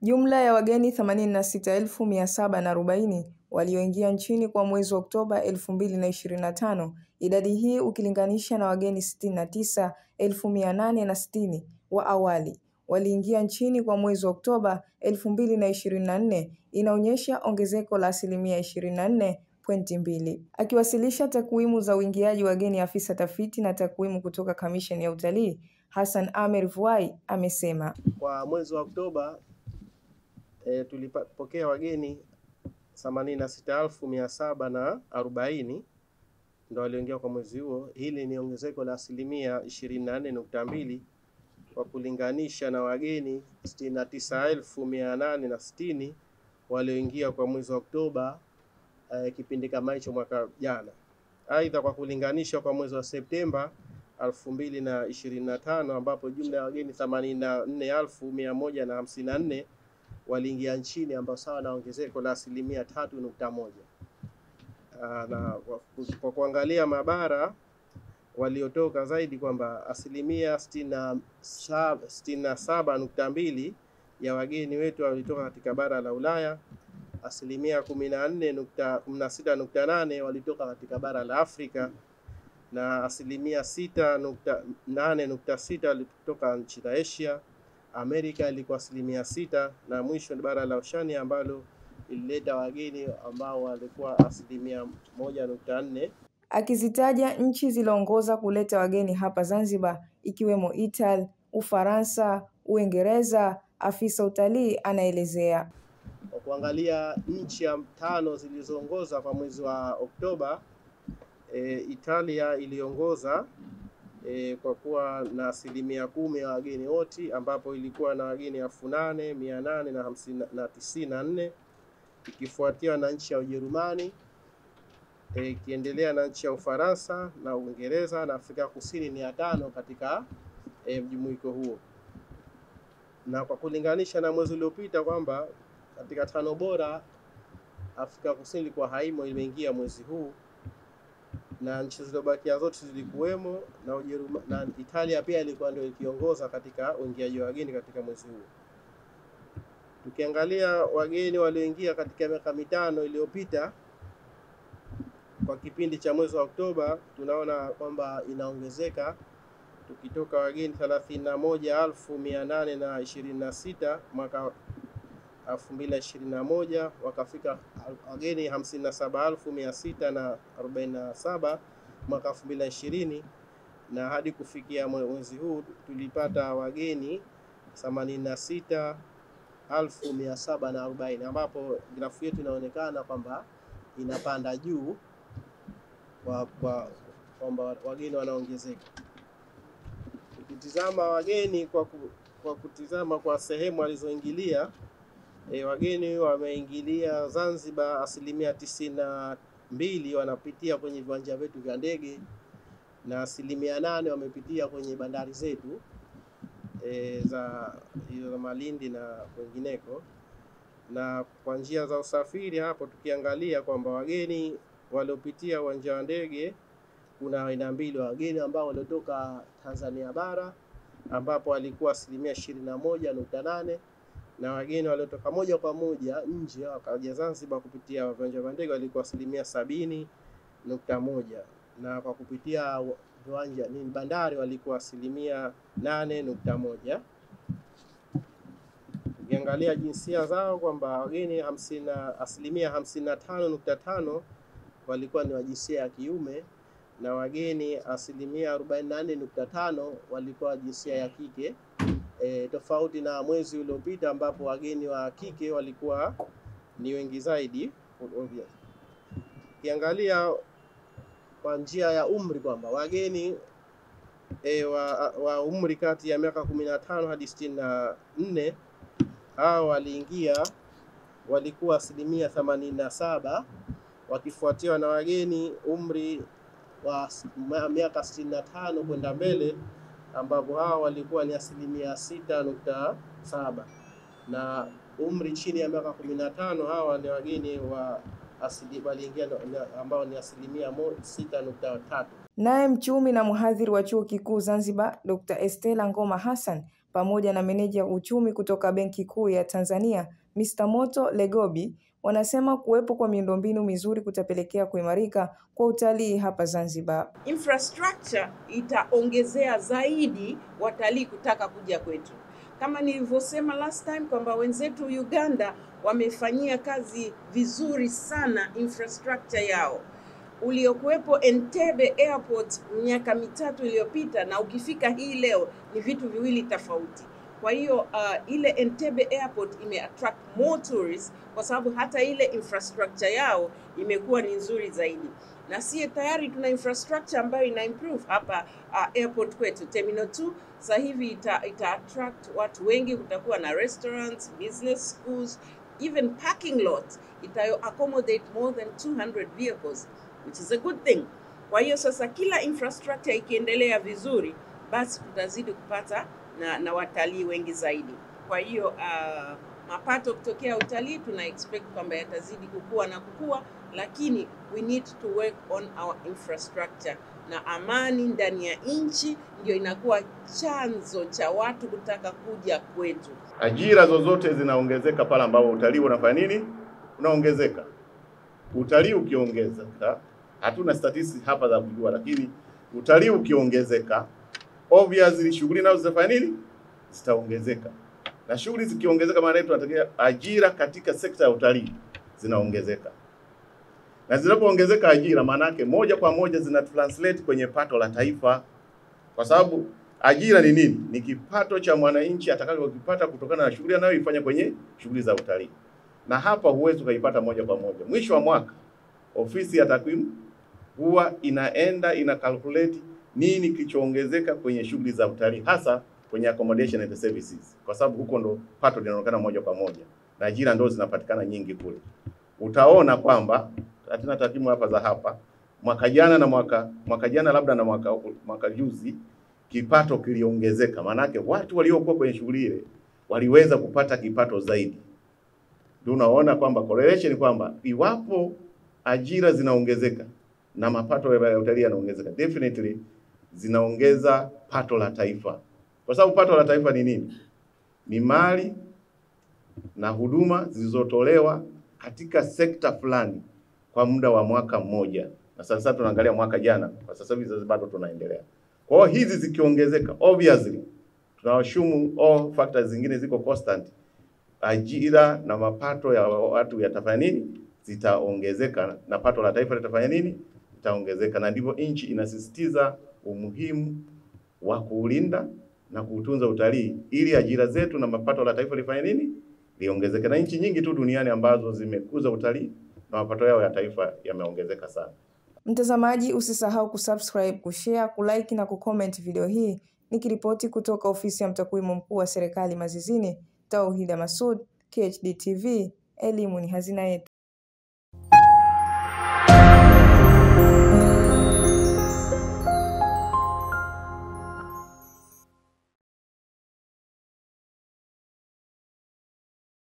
Jumla ya wageni 86,740 walioingia nchini kwa mwezi Oktoba 2025. Idadi hii ukilinganisha na wageni 69,860 wa awali waliingia nchini kwa mwezi Oktoba 2024 inaonyesha ongezeko la 24.2. Akiwasilisha takwimu za uingiaji wageni, afisa tafiti na takwimu kutoka Kamisheni ya Utalii Hassan Amer Vuai amesema kwa mwezi wa Oktoba tulipokea wageni 86,740 ndio walioingia kwa mwezi huo. Hili ni ongezeko la 24.2 kwa kulinganisha na wageni 69,860 walioingia kwa mwezi wa Oktoba kipindi kama hicho mwaka jana. Aidha, kwa kulinganisha kwa mwezi wa Septemba 2025 ambapo jumla ya wageni 84,154 waliingia nchini, ambao sawa na ongezeko la 3.1. Na kwa kuangalia mabara waliotoka zaidi kwamba 67.2 ya wageni wetu walitoka katika bara la Ulaya, 16.8 walitoka katika bara la Afrika, na 8.6 walitoka nchi za Asia. Amerika ilikuwa 6%, na mwisho ni bara la Oceania ambalo ilileta wageni ambao walikuwa 1.4. Akizitaja nchi ziliongoza kuleta wageni hapa Zanzibar ikiwemo Italy, Ufaransa, Uingereza, afisa utalii anaelezea. Kwa kuangalia nchi 5 zilizoongoza kwa mwezi wa Oktoba, Italia iliongoza kwa kuwa na 10% ya wageni wote, ambapo ilikuwa na wageni 8,894, ikifuatiwa na nchi ya Ujerumani, ikiendelea na nchi ya Ufaransa na Uingereza, na Afrika Kusini ni ya 5 katika mjumuiko huo. Na kwa kulinganisha na mwezi uliopita kwamba katika 5 bora Afrika Kusini ilikuwa haimo, imeingia mwezi huu, na nchi zilizobakia zote zilikuwemo, na Italia pia ilikuwa ndio ikiongoza katika uingiaji wa wageni katika mwezi huu. Tukiangalia wageni walioingia katika miaka 5 iliyopita kwa kipindi cha mwezi wa Oktoba, tunaona kwamba inaongezeka, tukitoka wageni 31,826 mwaka 2021 wakafika wageni 57,647 mwaka 2020, na hadi kufikia mwezi huu tulipata wageni 86,740, ambapo grafu yetu inaonekana kwamba inapanda juu kwamba wageni wanaongezeka. Ukitizama wageni kwa kutizama kwa sehemu walizoingilia, wageni wameingilia Zanzibar 92% wanapitia kwenye viwanja vyetu vya ndege, na 8% wamepitia kwenye bandari zetu za Malindi na wengineko. Na kwa njia za usafiri hapo tukiangalia kwamba wageni waliopitia uwanja wa ndege kuna aina mbili: wageni ambao waliotoka Tanzania bara ambapo walikuwa 21.8, na wageni waliotoka moja kwa moja nje wakaja Zanzibar kupitia viwanja vya ndege walikuwa 70.1, na kwa kupitia viwanja bandari walikuwa 8.1. Ukiangalia jinsia zao kwamba wageni 55.5 walikuwa ni wa jinsia ya kiume, na wageni 44.5 walikuwa jinsia ya kike, tofauti na mwezi uliopita ambapo wageni wa kike walikuwa ni wengi zaidi. Ukiangalia kwa njia ya umri kwamba wageni wa umri kati ya miaka 15 hadi 64 hao waliingia walikuwa 87%, wakifuatiwa na wageni umri wa miaka 65 kwenda mbele ambapo hao walikuwa ni 6.7%, na umri chini ya miaka 15 hawa ni wageni wa waliingia ambao ni 6.3%. Naye mchumi na mhadhiri wa Chuo Kikuu Zanzibar Dr. Estella Ngoma Hassan pamoja na meneja uchumi kutoka Benki Kuu ya Tanzania, Mr. Moto Legobi, wanasema kuwepo kwa miundombinu mizuri kutapelekea kuimarika kwa utalii hapa Zanzibar. Infrastructure itaongezea zaidi watalii kutaka kuja kwetu. Kama nilivyosema last time kwamba wenzetu Uganda wamefanyia kazi vizuri sana infrastructure yao. Uliokuwepo Entebbe Airport miaka 3 iliyopita na ukifika hii leo ni vitu viwili tofauti. Kwa hiyo ile Entebbe Airport attract more tourists kwa sababu hata ile infrastructure yao imekuwa ni nzuri zaidi. Na sie tayari tuna infrastructure ambayo ina improve hapa airport kwetu. Terminal 2 sasa hivi ita attract watu wengi, kutakuwa na restaurants, business schools, even parking lot itayo accommodate more than 200 vehicles, which is a good thing. Kwa hiyo sasa kila infrastructure ikiendelea vizuri, basi tutazidi kupata na watalii wengi zaidi. Kwa hiyo mapato kutokea utalii tuna expect kwamba yatazidi kukua na kukua, lakini we need to work on our infrastructure, na amani ndani ya nchi ndio inakuwa chanzo cha watu kutaka kuja kwetu. Ajira zozote zinaongezeka pale ambapo utalii unafanya nini? Unaongezeka. Utalii ukiongezeka, hatuna statistics hapa za kujua, lakini utalii ukiongezeka, obviously shughuli nazo zitafanya nini? Zitaongezeka. Na shughuli zikiongezeka, maana tunatakia ajira katika sekta ya utalii zinaongezeka. Na zinapoongezeka ajira, maana yake moja kwa moja zina translate kwenye pato la taifa. Kwa sababu ajira ni nini? Ni kipato cha mwananchi atakachokipata kutokana na shughuli anayoifanya kwenye shughuli za utalii. Na hapa huwezi kuipata moja kwa moja. Mwisho wa mwaka ofisi ya takwimu huwa ina calculate nini kilichoongezeka kwenye shughuli za utalii, hasa kwenye accommodation and services, kwa sababu huko ndo pato linaonekana moja kwa moja na ajira ndo zinapatikana nyingi kule. Utaona kwamba hatuna takwimu hapa za hapa mwaka jana na mwaka jana labda na mwaka juzi kipato kiliongezeka, maana yake watu waliokuwa kwenye shughuli ile waliweza kupata kipato zaidi. Tunaona kwamba correlation kwamba iwapo ajira zinaongezeka na mapato ya utalii yanaongezeka, definitely zinaongeza pato la taifa. Kwa sababu pato la taifa ni nini? Ni mali na huduma zilizotolewa katika sekta fulani kwa muda wa mwaka mmoja. Na sasa tunaangalia mwaka jana, kwa sasa hivi bado tunaendelea. Kwa hiyo hizi zikiongezeka, obviously tunawashumu all factors zingine ziko constant, ajira na mapato ya watu yatafanya nini? Zitaongezeka, na pato la taifa litafanya nini? Itaongezeka. Na ndivyo nchi inasisitiza umuhimu wa kuulinda na kuutunza utalii ili ajira zetu na mapato la taifa lifanye nini? Liongezeke. Na nchi nyingi tu duniani ambazo zimekuza utalii na mapato yao ya taifa yameongezeka sana. Mtazamaji, usisahau kusubscribe, kushare, kulike na kucomment video hii. Nikiripoti kutoka ofisi ya mtakwimu mkuu wa serikali Mazizini, Tauhida Masud, KHD TV, elimu ni hazina yetu.